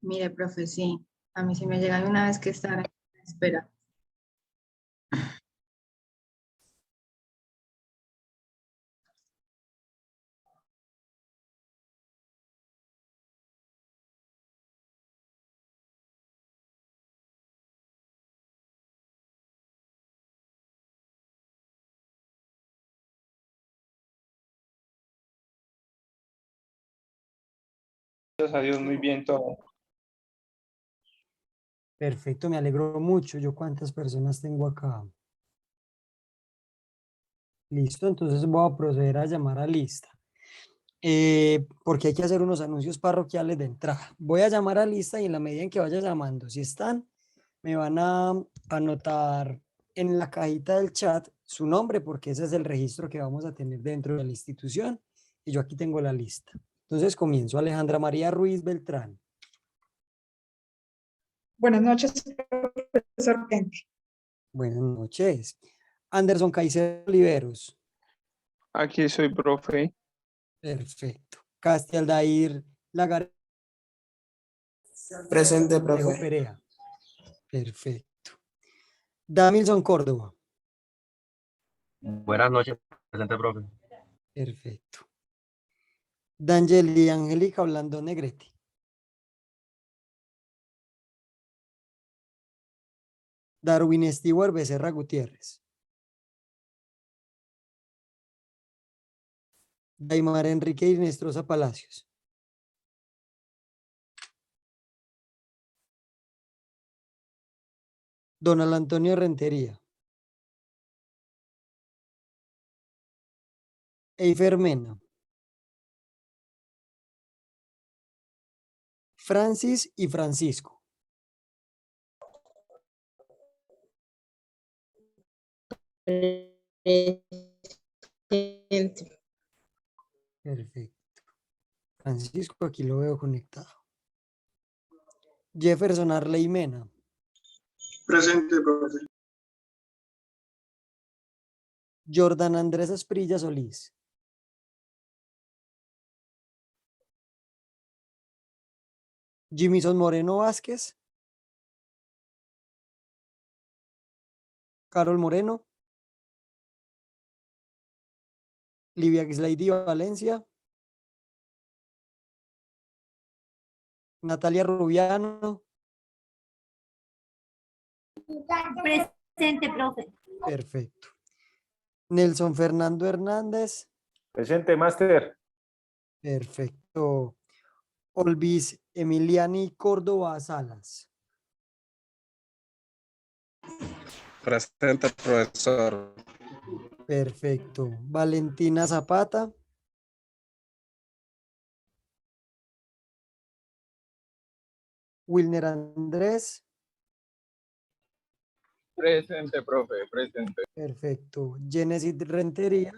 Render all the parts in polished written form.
Mire, profe, sí. A mí sí me llega de una vez que estar en espera. Gracias a Dios, muy bien todo. Perfecto, me alegro mucho. ¿Yo cuántas personas tengo acá? Listo, entonces voy a proceder a llamar a lista. Porque hay que hacer unos anuncios parroquiales de entrada. Voy a llamar a lista y en la medida en que vaya llamando, si están, me van a anotar en la cajita del chat su nombre, porque ese es el registro que vamos a tener dentro de la institución. Y yo aquí tengo la lista. Entonces comienzo. Alejandra María Ruiz Beltrán. Buenas noches, profesor Kent. Buenas noches. Anderson Caicedo Oliveros. Aquí soy, profe. Perfecto. Casti Aldair Lagar Presente, Alejo profe. Perea. Perfecto. Damilson Córdoba. Buenas noches, presente, profe. Perfecto. D'Angeli Angélica Orlando Negrete. Darwin Stewart Becerra Gutiérrez. Daimar Enrique Inestrosa Palacios. Donald Antonio Rentería. Eifer Mena. Francis y Francisco. Perfecto. Francisco, aquí lo veo conectado. Jefferson Arley Mena. Presente, profe. Jordan Andrés Asprilla Solís. Jimison Moreno Vázquez. Carol Moreno. Livia Gislaidy Valencia. Natalia Rubiano. Presente, profe. Perfecto. Nelson Fernando Hernández. Presente, máster. Perfecto. Olvis Emiliani Córdoba Salas. Presente, profesor. Perfecto. Valentina Zapata. Wilner Andrés. Presente, profe, presente. Perfecto. Genesis Rentería.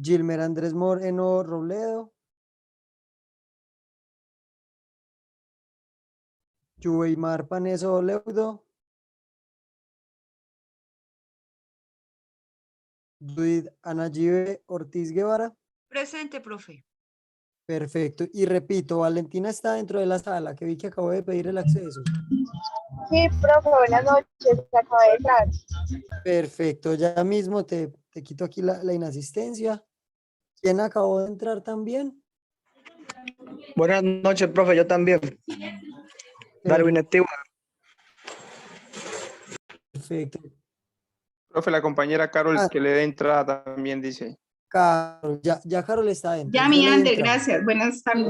Gilmer Andrés Moreno Robledo. Yueimar Paneso Leudo. Judith Anayibe Ortiz Guevara. Presente, profe. Perfecto. Y repito, Valentina está dentro de la sala, que vi que acabo de pedir el acceso. Sí, profe, buenas noches, acabo de entrar. Perfecto, ya mismo te quito aquí la inasistencia. ¿Quién acabó de entrar también? Buenas noches, profe, yo también. Darwin Stewart. Perfecto. Profe, la compañera Carol Ah. que le dé entrada también dice. Carol, ya Carol está dentro. Ya, yo mi le di Ander, entrada. gracias. Buenas tardes.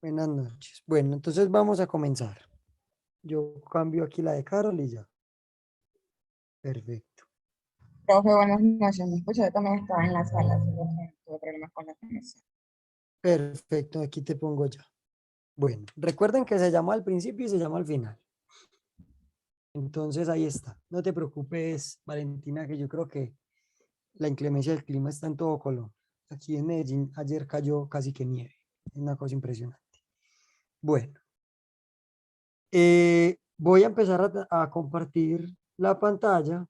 Buenas noches. Bueno, entonces vamos a comenzar. Yo cambio aquí la de Carol y ya. Perfecto. Profe, buenas noches, me escucho, yo también estaba en la sala, solo que tuve problemas con la conexión. Perfecto, aquí te pongo ya. Bueno, recuerden que se llama al principio y se llama al final. Entonces ahí está. No te preocupes, Valentina, que yo creo que la inclemencia del clima está en todo Colombia. Aquí en Medellín ayer cayó casi que nieve. Es una cosa impresionante. Bueno, voy a empezar a compartir la pantalla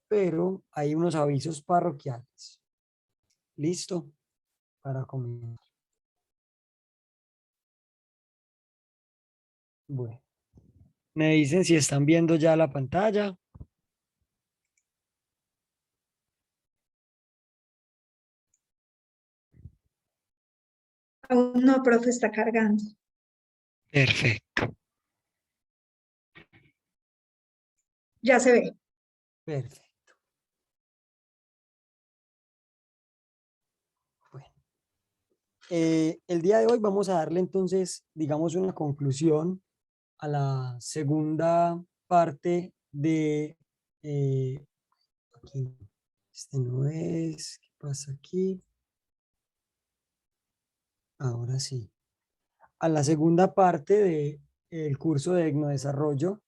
pero hay unos avisos parroquiales. ¿Listo? Para comenzar. Bueno, me dicen si están viendo ya la pantalla. Aún no, profe, está cargando. Perfecto, Ya se ve. perfecto. Bueno, el día de hoy vamos a darle entonces, digamos, una conclusión a la segunda parte de... aquí, este no es, ¿qué pasa aquí? Ahora sí. A la segunda parte del curso de Etnodesarrollo.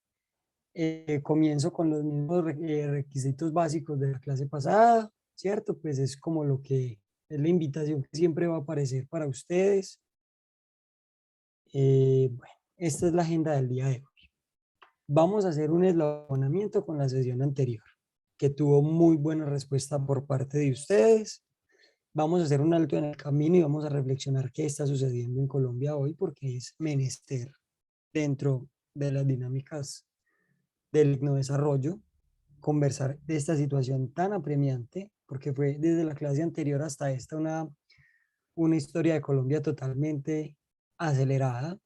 Comienzo con los mismos requisitos básicos de la clase pasada, ¿cierto? Pues es como lo que es la invitación que siempre va a aparecer para ustedes. Bueno, esta es la agenda del día de hoy. Vamos a hacer un eslabonamiento con la sesión anterior, que tuvo muy buena respuesta por parte de ustedes. Vamos a hacer un alto en el camino y vamos a reflexionar qué está sucediendo en Colombia hoy, porque es menester dentro de las dinámicas del desarrollo, conversar de esta situación tan apremiante, porque fue desde la clase anterior hasta esta una historia de Colombia totalmente acelerada.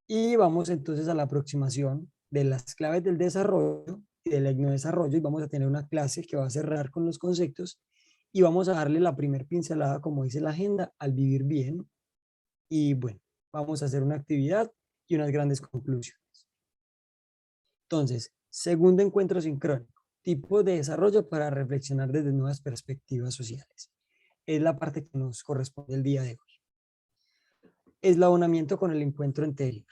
Y vamos entonces a la aproximación de las claves del desarrollo y del etnodesarrollo, y vamos a tener una clase que va a cerrar con los conceptos y vamos a darle la primer pincelada, como dice la agenda, al vivir bien. Y bueno, vamos a hacer una actividad y unas grandes conclusiones. Entonces, segundo encuentro sincrónico, tipo de desarrollo para reflexionar desde nuevas perspectivas sociales. Es la parte que nos corresponde el día de hoy. Eslabonamiento con el encuentro anterior.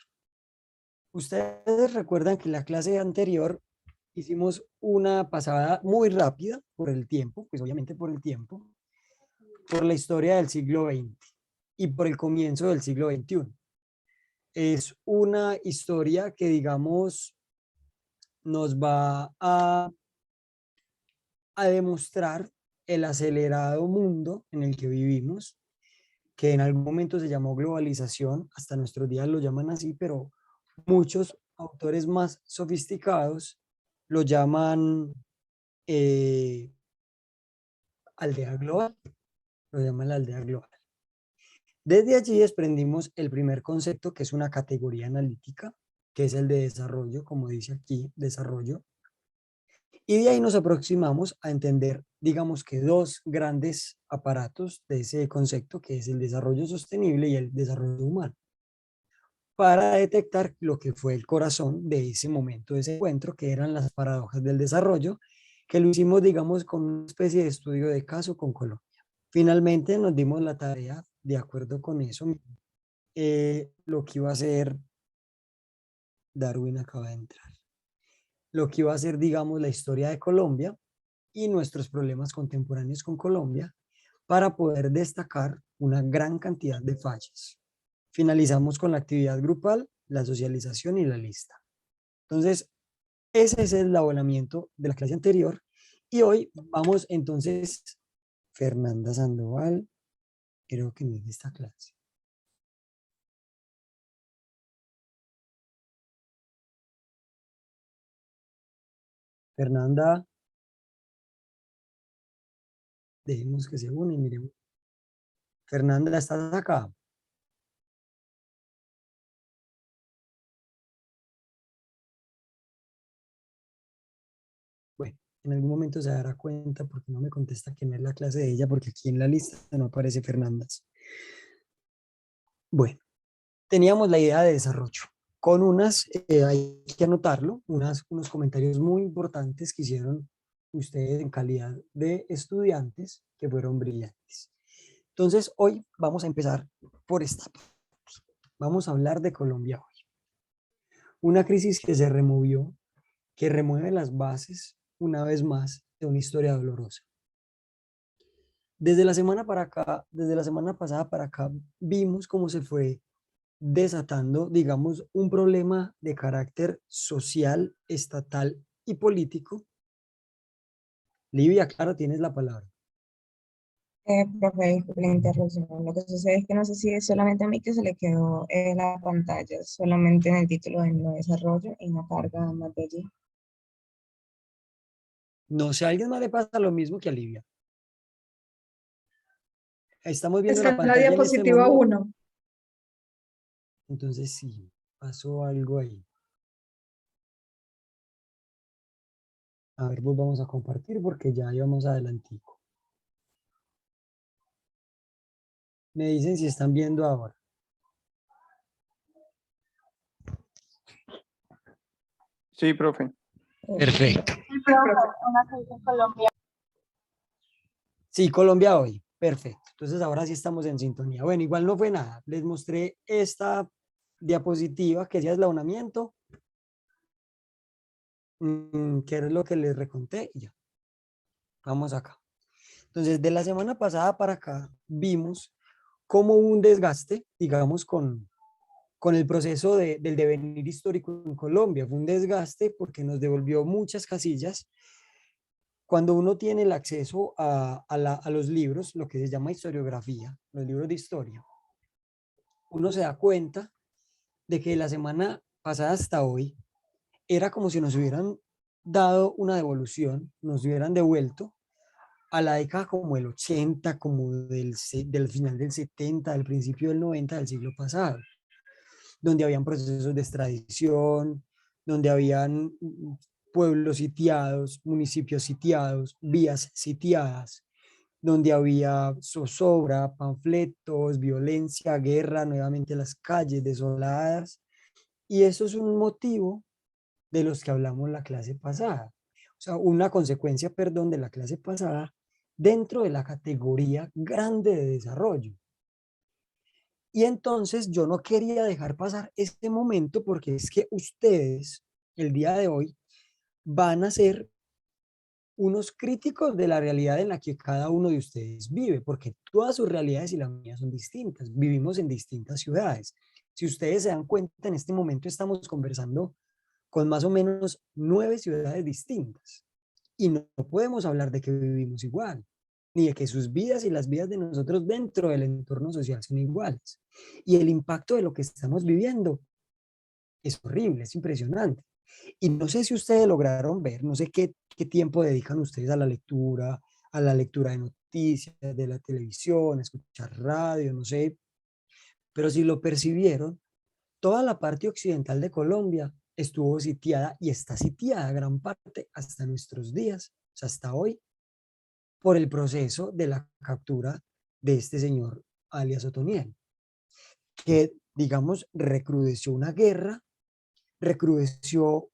Ustedes recuerdan que en la clase anterior hicimos una pasada muy rápida por el tiempo, pues obviamente por el tiempo, por la historia del siglo XX y por el comienzo del siglo XXI. Es una historia que, digamos, nos va a demostrar el acelerado mundo en el que vivimos, que en algún momento se llamó globalización, hasta nuestros días lo llaman así, pero muchos autores más sofisticados lo llaman aldea global, lo llaman la aldea global. Desde allí desprendimos el primer concepto, que es una categoría analítica, que es el de desarrollo, como dice aquí, desarrollo. Y de ahí nos aproximamos a entender, digamos que dos grandes aparatos de ese concepto, que es el desarrollo sostenible y el desarrollo humano, para detectar lo que fue el corazón de ese momento, de ese encuentro, que eran las paradojas del desarrollo, que lo hicimos, digamos, con una especie de estudio de caso con Colombia. Finalmente nos dimos la tarea, de acuerdo con eso, lo que iba a ser, Darwin acaba de entrar, lo que iba a ser, digamos, la historia de Colombia y nuestros problemas contemporáneos con Colombia, para poder destacar una gran cantidad de fallas. Finalizamos con la actividad grupal, la socialización y la lista. Entonces, ese es el eslabonamiento de la clase anterior. Y hoy vamos entonces, Fernanda Sandoval, creo que no es de esta clase. Fernanda, dejemos que se une y miremos. Fernanda, ¿estás acá? Bueno, en algún momento se dará cuenta porque no me contesta que no es la clase de ella, porque aquí en la lista no aparece Fernández. Bueno, teníamos la idea de desarrollo, con hay que anotarlo, unos comentarios muy importantes que hicieron ustedes en calidad de estudiantes que fueron brillantes. Entonces, hoy vamos a empezar por esta parte. Vamos a hablar de Colombia hoy. Una crisis que se removió, que remueve las bases, una vez más, de una historia dolorosa. Desde la semana pasada para acá, vimos cómo se fue desatando, digamos, un problema de carácter social, estatal y político, Livia, claro, tienes la palabra. Profe, disculpe la interrupción. Lo que sucede es que no sé si es solamente a mí que se le quedó la pantalla, solamente en el título de no desarrollo y no carga más de allí. No sé, a alguien más le pasa lo mismo que a Livia. Estamos viendo Está la en la pantalla en este diapositiva momento. 1. Entonces sí, pasó algo ahí. A ver, pues vamos a compartir porque ya íbamos adelantico. Me dicen si están viendo ahora. Sí, profe. Perfecto. Profe. Sí, Colombia hoy. Perfecto. Entonces ahora sí estamos en sintonía. Bueno, igual no fue nada. Les mostré esta diapositiva que ya es launamiento, que es lo que les reconté y ya. Vamos acá. Entonces, de la semana pasada para acá vimos cómo hubo un desgaste, digamos, con el proceso del devenir histórico en Colombia. Fue un desgaste porque nos devolvió muchas casillas. Cuando uno tiene el acceso a los libros, lo que se llama historiografía, los libros de historia, uno se da cuenta de que la semana pasada hasta hoy era como si nos hubieran dado una devolución, nos hubieran devuelto a la década como el 80, como del final del 70, del principio del 90 del siglo pasado, donde habían procesos de extradición, donde habían pueblos sitiados, municipios sitiados, vías sitiadas, donde había zozobra, panfletos, violencia, guerra, nuevamente las calles desoladas. Y eso es un motivo de los que hablamos la clase pasada. O sea, una consecuencia, perdón, de la clase pasada dentro de la categoría grande de desarrollo. Y entonces yo no quería dejar pasar este momento porque es que ustedes, el día de hoy, van a ser unos críticos de la realidad en la que cada uno de ustedes vive, porque todas sus realidades y las mías son distintas. Vivimos en distintas ciudades. Si ustedes se dan cuenta, en este momento estamos conversando con más o menos 9 ciudades distintas. Y no podemos hablar de que vivimos igual, ni de que sus vidas y las vidas de nosotros dentro del entorno social son iguales. Y el impacto de lo que estamos viviendo es horrible, es impresionante. Y no sé si ustedes lograron ver, no sé qué tiempo dedican ustedes a la lectura de noticias, de la televisión, a escuchar radio, no sé, pero si lo percibieron, toda la parte occidental de Colombia estuvo sitiada y está sitiada gran parte hasta nuestros días, o sea, hasta hoy, por el proceso de la captura de este señor alias Otoniel, que, digamos, recrudeció una guerra, recrudeció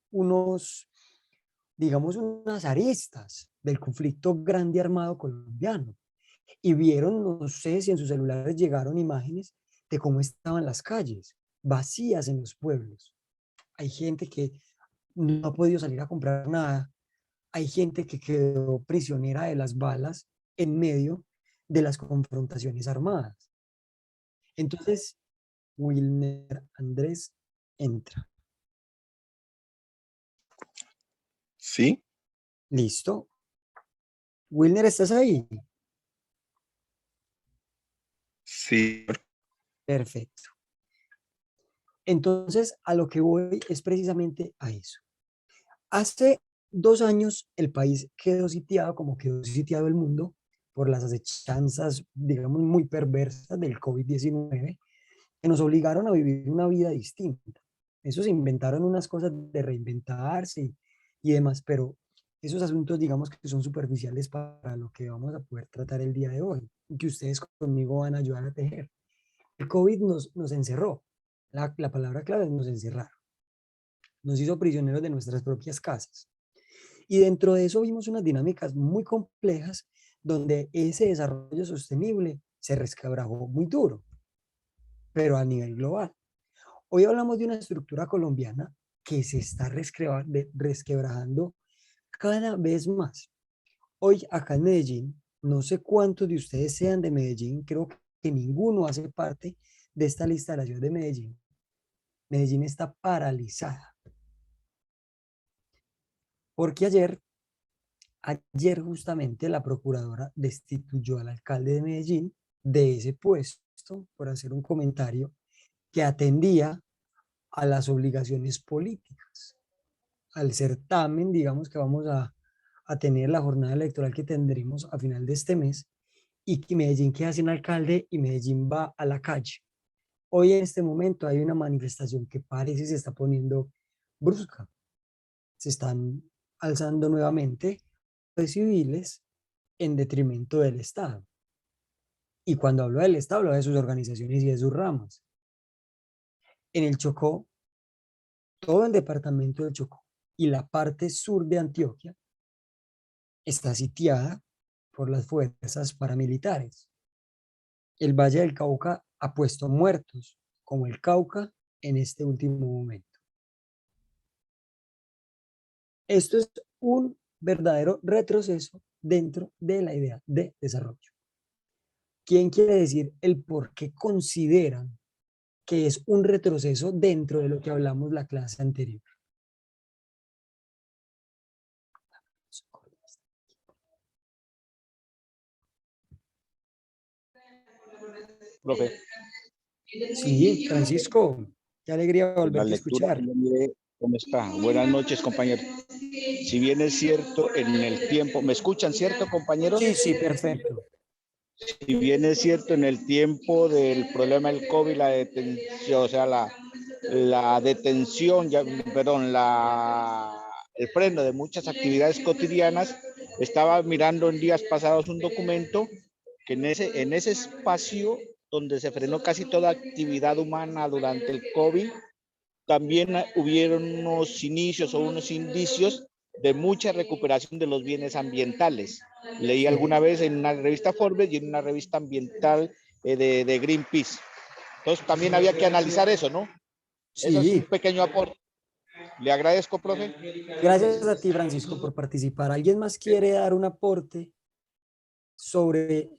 digamos, unas aristas del conflicto grande armado colombiano. Y vieron, no sé si en sus celulares llegaron imágenes de cómo estaban las calles, vacías en los pueblos. Hay gente que no ha podido salir a comprar nada. Hay gente que quedó prisionera de las balas en medio de las confrontaciones armadas. Entonces, Wilmer Andrés entra. Sí. ¿Listo? Wilmer, ¿estás ahí? Sí. Perfecto. Entonces, a lo que voy es precisamente a eso. Hace 2 años el país quedó sitiado, como quedó sitiado el mundo, por las acechanzas, digamos, muy perversas del COVID-19, que nos obligaron a vivir una vida distinta. Eso se inventaron unas cosas de reinventarse y demás, pero esos asuntos, digamos que son superficiales para lo que vamos a poder tratar el día de hoy, y que ustedes conmigo van a ayudar a tejer. El COVID nos encerró. La palabra clave es nos encerraron. Nos hizo prisioneros de nuestras propias casas. Y dentro de eso vimos unas dinámicas muy complejas donde ese desarrollo sostenible se resquebrajó muy duro, pero a nivel global. Hoy hablamos de una estructura colombiana que se está resquebrajando cada vez más. Hoy acá en Medellín, no sé cuántos de ustedes sean de Medellín, creo que ninguno hace parte de esta lista de la ciudad de Medellín. Medellín está paralizada. Porque ayer Ayer justamente la procuradora destituyó al alcalde de Medellín de ese puesto por hacer un comentario que atendía a las obligaciones políticas, al certamen, digamos, que vamos a tener la jornada electoral que tendremos a final de este mes, y que Medellín queda sin alcalde y Medellín va a la calle. Hoy en este momento hay una manifestación que parece se está poniendo brusca. Se están alzando nuevamente de civiles en detrimento del Estado. Y cuando hablo del Estado, hablo de sus organizaciones y de sus ramas. En el Chocó, todo el departamento del Chocó y la parte sur de Antioquia está sitiada por las fuerzas paramilitares. El Valle del Cauca ha puesto muertos, como el Cauca, en este último momento. Esto es un verdadero retroceso dentro de la idea de desarrollo. ¿Quién quiere decir el por qué consideran que es un retroceso dentro de lo que hablamos la clase anterior? Profe. Sí, Francisco, qué alegría La volverte a lectura, escuchar. mire cómo está. Buenas noches, compañero. Si bien es cierto en el tiempo, ¿me escuchan, cierto, compañeros? Sí, sí, perfecto. Si bien es cierto en el tiempo del problema del COVID, la detención, o sea, la detención, el freno de muchas actividades cotidianas, estaba mirando en días pasados un documento que en ese espacio donde se frenó casi toda actividad humana durante el COVID, también hubieron unos inicios o unos indicios de mucha recuperación de los bienes ambientales. Leí alguna vez en una revista Forbes y en una revista ambiental de Greenpeace. Entonces también había que analizar eso, ¿no? Eso es un Sí, pequeño aporte. Le agradezco, profe. gracias a ti, Francisco, por participar. ¿Alguien más quiere dar un aporte sobre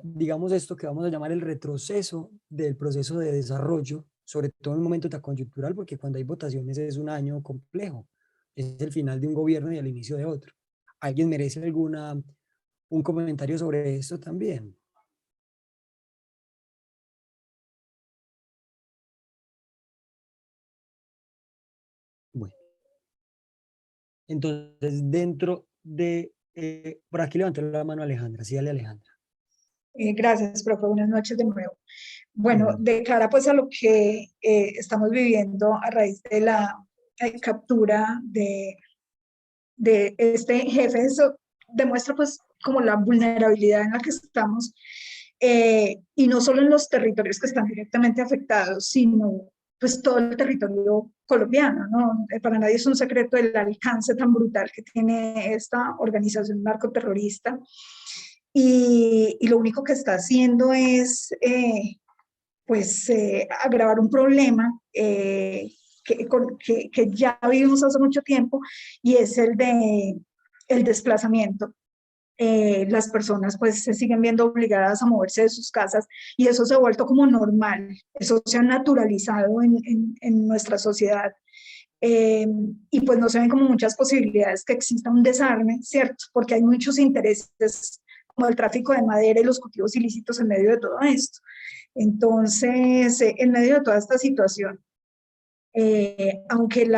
digamos, esto que vamos a llamar el retroceso del proceso de desarrollo, sobre todo en un momento tan coyuntural, porque cuando hay votaciones es un año complejo, es el final de un gobierno y el inicio de otro? ¿Alguien merece un comentario sobre esto también? Bueno, entonces dentro de, por aquí levantó la mano Alejandra, sí, dale, Alejandra. Gracias, profe. Buenas noches de nuevo. Bueno, de cara pues a lo que estamos viviendo a raíz de la captura de este jefe, eso demuestra pues como la vulnerabilidad en la que estamos, y no solo en los territorios que están directamente afectados, sino pues todo el territorio colombiano, ¿no? Para nadie es un secreto el alcance tan brutal que tiene esta organización narcoterrorista. Y lo único que está haciendo es, agravar un problema que ya vivimos hace mucho tiempo, y es el desplazamiento. Las personas pues se siguen viendo obligadas a moverse de sus casas, y eso se ha vuelto como normal, eso se ha naturalizado en nuestra sociedad. Y pues no se ven como muchas posibilidades que exista un desarme, ¿cierto? Porque hay muchos intereses como el tráfico de madera y los cultivos ilícitos en medio de todo esto. Entonces, en medio de toda esta situación, aunque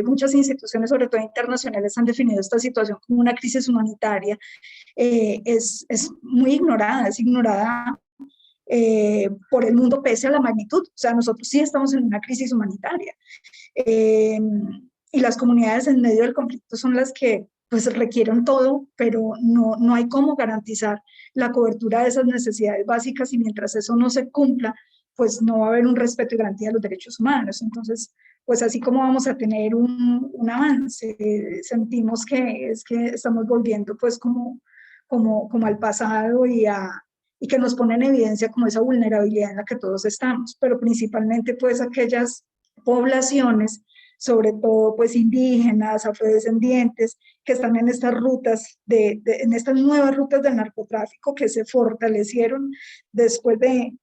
muchas instituciones, sobre todo internacionales, han definido esta situación como una crisis humanitaria, es muy ignorada, es ignorada por el mundo pese a la magnitud. O sea, nosotros sí estamos en una crisis humanitaria. Y las comunidades en medio del conflicto son las que pues requieren todo, pero no hay cómo garantizar la cobertura de esas necesidades básicas, y mientras eso no se cumpla, pues no va a haber un respeto y garantía de los derechos humanos. Entonces, pues así como vamos a tener un avance, sentimos que estamos volviendo pues como al pasado, y que nos pone en evidencia como esa vulnerabilidad en la que todos estamos, pero principalmente pues aquellas poblaciones, sobre todo pues indígenas, afrodescendientes, que están en estas rutas, en estas nuevas rutas del narcotráfico que se fortalecieron después de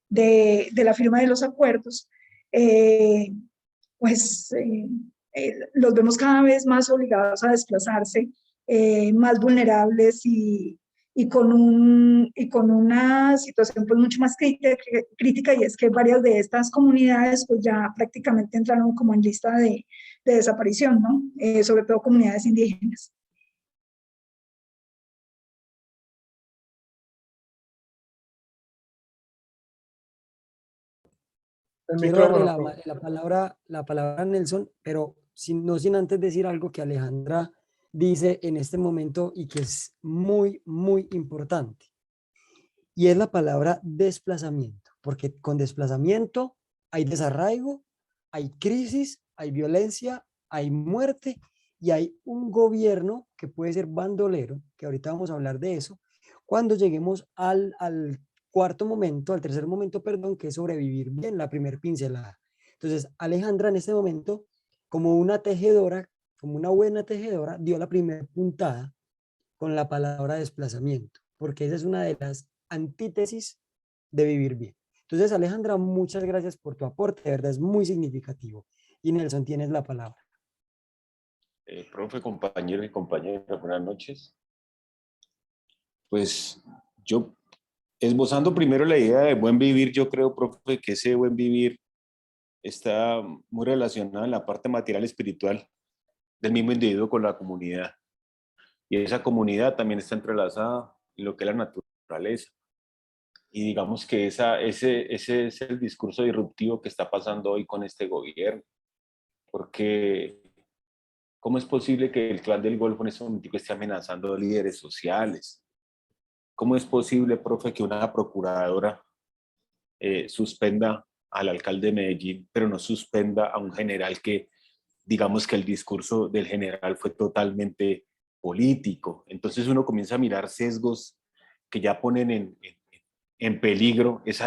la firma de los acuerdos, los vemos cada vez más obligados a desplazarse más vulnerables y con una situación pues mucho más crítica, y es que varias de estas comunidades pues ya prácticamente entraron como en lista de desaparición, ¿no? Sobre todo comunidades indígenas. Quiero darle la palabra a Nelson, pero no sin antes decir algo que Alejandra dice en este momento y que es muy, muy importante. Y es la palabra desplazamiento, porque con desplazamiento hay desarraigo, hay crisis, hay violencia, hay muerte y hay un gobierno que puede ser bandolero, que ahorita vamos a hablar de eso, cuando lleguemos al tercer momento, perdón, que es sobrevivir bien, la primer pincelada. Entonces, Alejandra en este momento, como una tejedora, como una buena tejedora, dio la primera puntada con la palabra desplazamiento, porque esa es una de las antítesis de vivir bien. Entonces, Alejandra, muchas gracias por tu aporte, de verdad es muy significativo. Y Nelson, tienes la palabra. Profe, compañeros y compañeras, buenas noches. Pues yo, esbozando primero la idea de buen vivir, yo creo, profe, que ese buen vivir está muy relacionado en la parte material y espiritual del mismo individuo con la comunidad. Y esa comunidad también está entrelazada en lo que es la naturaleza. Y digamos que ese es el discurso disruptivo que está pasando hoy con este gobierno. Porque ¿cómo es posible que el Clan del Golfo en este momento esté amenazando a líderes sociales? ¿Cómo es posible, profe, que una procuradora suspenda al alcalde de Medellín, pero no suspenda a un general que, digamos que el discurso del general fue totalmente político? Entonces uno comienza a mirar sesgos que ya ponen en peligro esa